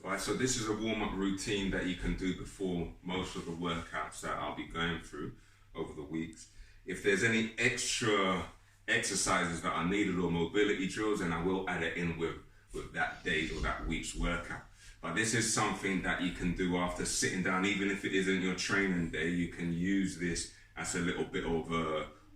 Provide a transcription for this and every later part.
Right, so this is a warm-up routine that you can do before most of the workouts that I'll be going through over the weeks. If there's any extra exercises that are needed or mobility drills, then I will add it in with that day or that week's workout. But this is something that you can do after sitting down. Even if it isn't your training day, you can use this as a little bit of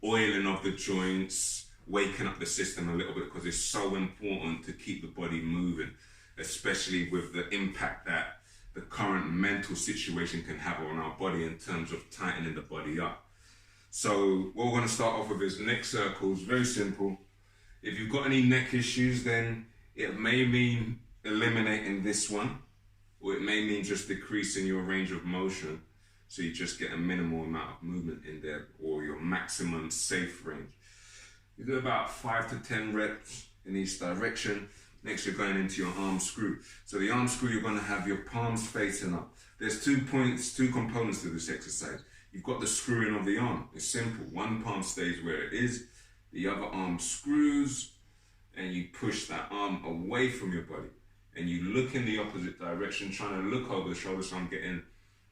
oiling of the joints, waking up the system a little bit, because it's so important to keep the body moving, especially with the impact that the current mental situation can have on our body in terms of tightening the body up. So what we're going to start off with is neck circles. Very simple. If you've got any neck issues, then it may mean eliminating this one, or it may mean just decreasing your range of motion, so you just get a minimal amount of movement in there, or your maximum safe range. You do about 5 to 10 reps in each direction. Next, you're going into your arm screw. So the arm screw, you're going to have your palms facing up. There's 2 components to this exercise. You've got the screwing of the arm. It's simple. One palm stays where it is, the other arm screws, and you push that arm away from your body. And you look in the opposite direction, trying to look over the shoulder, so I'm getting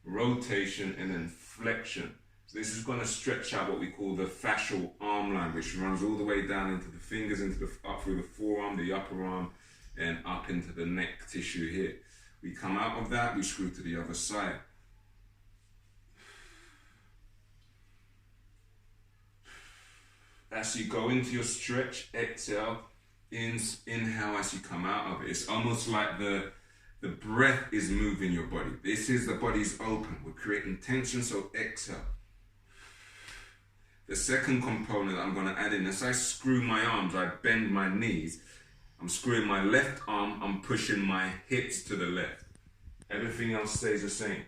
rotation and then flexion. So this is going to stretch out what we call the fascial arm line, which runs all the way down into the fingers, up through the forearm, the upper arm, and up into the neck tissue here. We come out of that, we screw to the other side. As you go into your stretch, exhale, inhale as you come out of it. It's almost like the breath is moving your body. This is the body's open. We're creating tension, so exhale. The second component that I'm going to add in, as I screw my arms, I bend my knees. I'm screwing my left arm, I'm pushing my hips to the left. Everything else stays the same.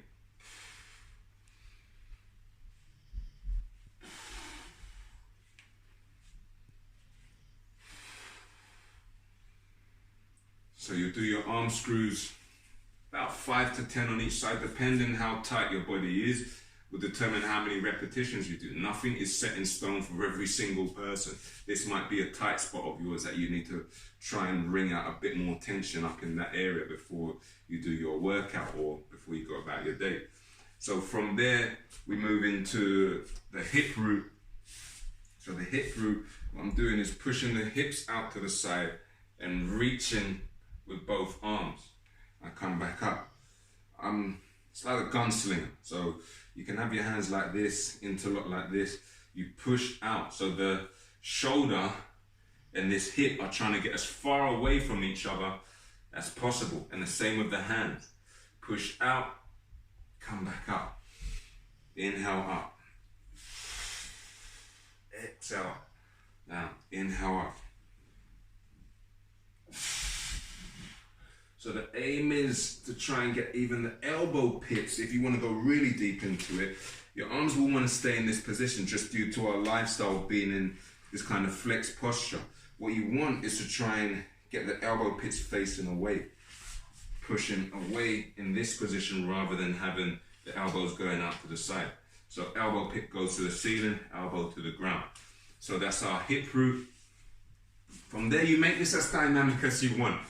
So you do your arm screws, about 5 to 10 on each side, depending how tight your body is, will determine how many repetitions you do. Nothing is set in stone for every single person. This might be a tight spot of yours that you need to try and wring out a bit more tension up in that area before you do your workout or before you go about your day. So from there, we move into the hip root. So the hip root, what I'm doing is pushing the hips out to the side and reaching with both arms. I come back up. It's like a gunslinger. So you can have your hands like this, interlock like this. You push out. So the shoulder and this hip are trying to get as far away from each other as possible. And the same with the hands. Push out, come back up. Inhale up. Exhale down. Inhale up. So the aim is to try and get even the elbow pits. If you want to go really deep into it, your arms will want to stay in this position just due to our lifestyle being in this kind of flexed posture. What you want is to try and get the elbow pits facing away, pushing away in this position rather than having the elbows going out to the side. So elbow pit goes to the ceiling, elbow to the ground. So that's our hip root. From there, you make this as dynamic as you want.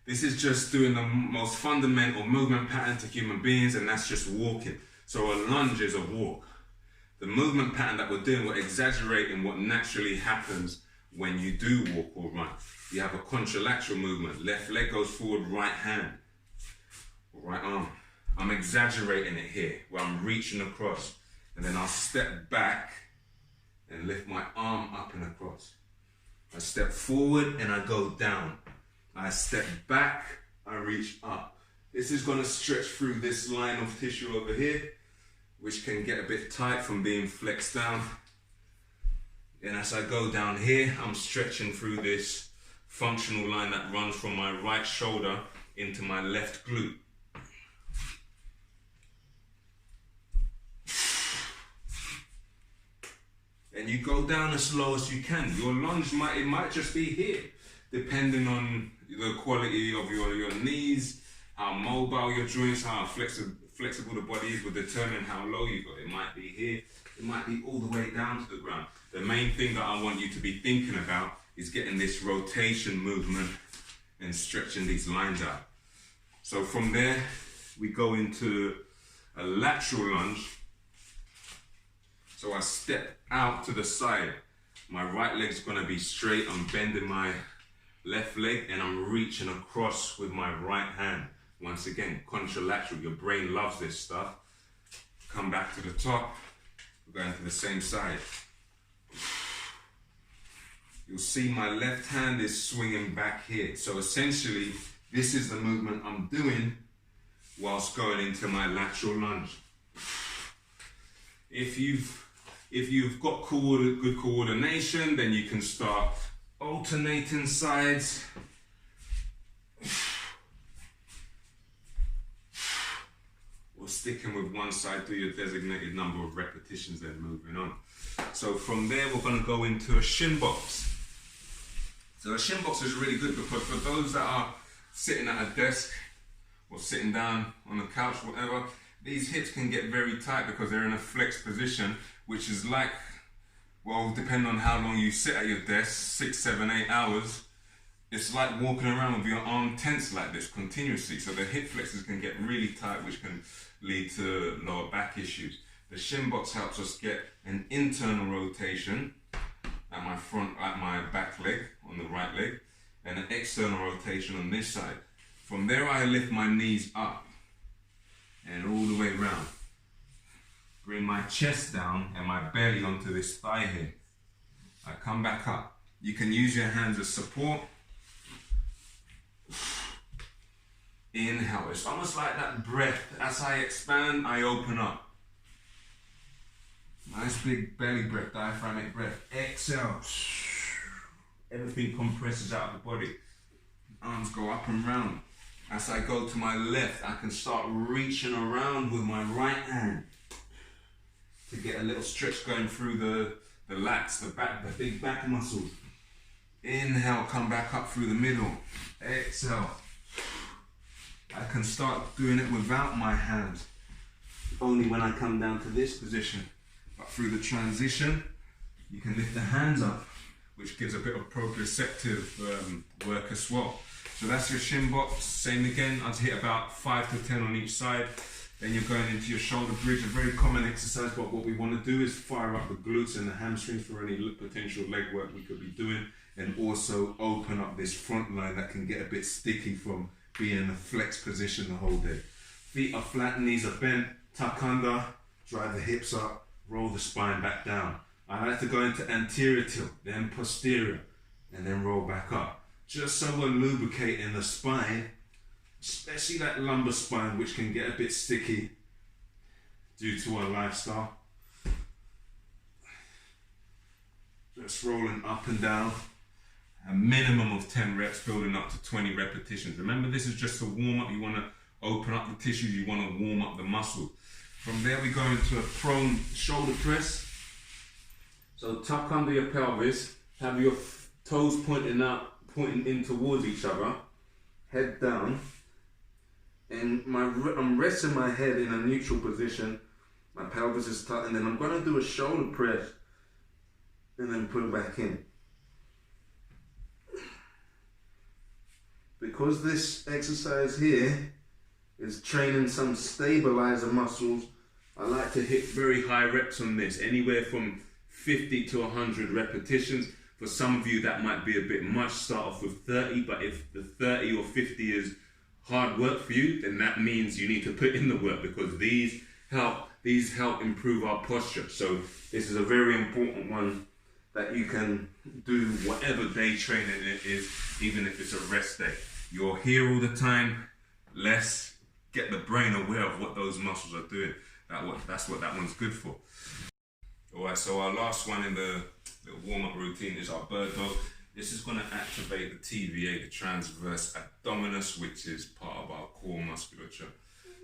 This is just doing the most fundamental movement pattern to human beings, and that's just walking. So a lunge is a walk. The movement pattern that we're doing, we're exaggerating what naturally happens when you do walk or run. You have a contralateral movement. Left leg goes forward, right hand, right arm. I'm exaggerating it here, where I'm reaching across, and then I'll step back and lift my arm up and across. I step forward and I go down. I step back, I reach up. This is going to stretch through this line of tissue over here, which can get a bit tight from being flexed down. And as I go down here, I'm stretching through this functional line that runs from my right shoulder into my left glute. And you go down as low as you can. Your lunge might just be here, depending on the quality of your knees, how mobile your joints, how flexible the body is will determine how low you go. It might be here, it might be all the way down to the ground. The main thing that I want you to be thinking about is getting this rotation movement and stretching these lines out. So from there, we go into a lateral lunge. So I step out to the side. My right leg's gonna be straight. I'm bending my left leg and I'm reaching across with my right hand. Once again, contralateral. Your brain loves this stuff. Come back to the top. We're going to the same side. You'll see my left hand is swinging back here. So essentially, this is the movement I'm doing whilst going into my lateral lunge. If you've got good coordination, then you can start alternating sides. Or sticking with one side, do your designated number of repetitions, then moving on. So from there, we're going to go into a Shinbox. So a Shinbox is really good because for those that are sitting at a desk or sitting down on the couch, whatever, these hips can get very tight because they're in a flex position, which is like, well, depending on how long you sit at your desk, 6, 7, 8 hours, it's like walking around with your arm tense like this continuously. So the hip flexors can get really tight, which can lead to lower back issues. The Shinbox helps us get an internal rotation at my back leg, on the right leg, and an external rotation on this side. From there, I lift my knees up and all the way around. Bring my chest down and my belly onto this thigh here. I come back up. You can use your hands as support. Inhale. It's almost like that breath. As I expand, I open up. Nice big belly breath, diaphragmatic breath. Exhale. Everything compresses out of the body. Arms go up and round. As I go to my left, I can start reaching around with my right hand to get a little stretch going through the lats, the big back muscles. Inhale, come back up through the middle. Exhale. I can start doing it without my hands, only when I come down to this position. But through the transition, you can lift the hands up, which gives a bit of proprioceptive work as well. So that's your Shinbox. Same again, I'd hit about 5 to 10 on each side. Then you're going into your shoulder bridge, a very common exercise, but what we want to do is fire up the glutes and the hamstrings for any potential leg work we could be doing, and also open up this front line that can get a bit sticky from being in a flex position the whole day. Feet are flat, knees are bent, tuck under, drive the hips up, roll the spine back down. I like to go into anterior tilt, then posterior, and then roll back up. Just so we're lubricating the spine, especially that lumbar spine, which can get a bit sticky due to our lifestyle. Just rolling up and down. A minimum of 10 reps, building up to 20 repetitions. Remember, this is just a warm up. You want to open up the tissues, you want to warm up the muscle. From there, we go into a prone shoulder press. So tuck under your pelvis, have your toes pointing in towards each other, head down, and I'm resting my head in a neutral position. My pelvis is tucked, and then I'm going to do a shoulder press, and then put it back in. Because this exercise here is training some stabilizer muscles, I like to hit very high reps on this, anywhere from 50 to 100 repetitions. For some of you that might be a bit much, start off with 30, but if the 30 or 50 is hard work for you, then that means you need to put in the work, because these help improve our posture. So this is a very important one that you can do whatever day training it is, even if it's a rest day. You're here all the time. Let's get the brain aware of what those muscles are doing. That's what that one's good for. All right, so our last one in the little warm-up routine is our bird dog. This is going to activate the TVA, the transverse abdominis, which is part of our core musculature.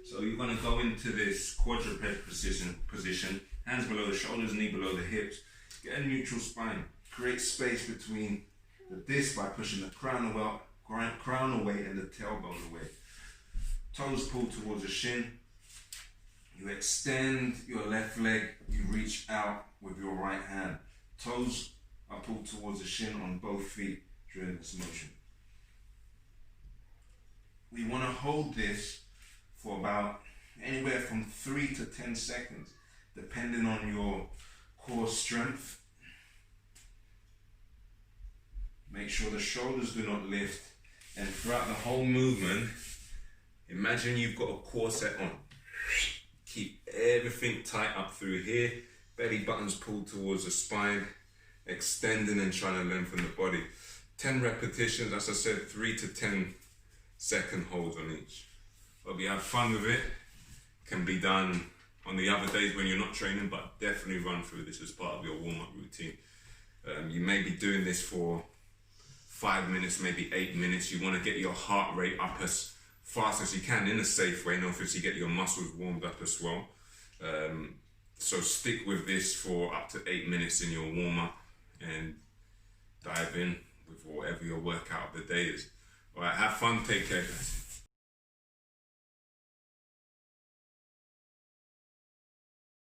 So you're going to go into this quadruped position, hands below the shoulders, knee below the hips. Get a neutral spine. Create space between the disc by pushing the crown away and the tailbone away. Toes pulled towards the shin. You extend your left leg, you reach out with your right hand. Toes are pulled towards the shin on both feet during this motion. we want to hold this for about anywhere from 3 to 10 seconds, depending on your core strength. Make sure the shoulders do not lift, and throughout the whole movement, imagine you've got a corset on. Keep everything tight up through here, belly buttons pulled towards the spine, extending and trying to lengthen the body. 10 repetitions, as I said, 3 to 10 second holds on each. Hope you have fun with it. Can be done on the other days when you're not training, but definitely run through this as part of your warm-up routine. You may be doing this for 5 minutes, maybe 8 minutes. You want to get your heart rate up as fast as you can in a safe way, and obviously get your muscles warmed up as well. So stick with this for up to 8 minutes in your warm-up and dive in with whatever your workout of the day is. All right, have fun, take care, guys.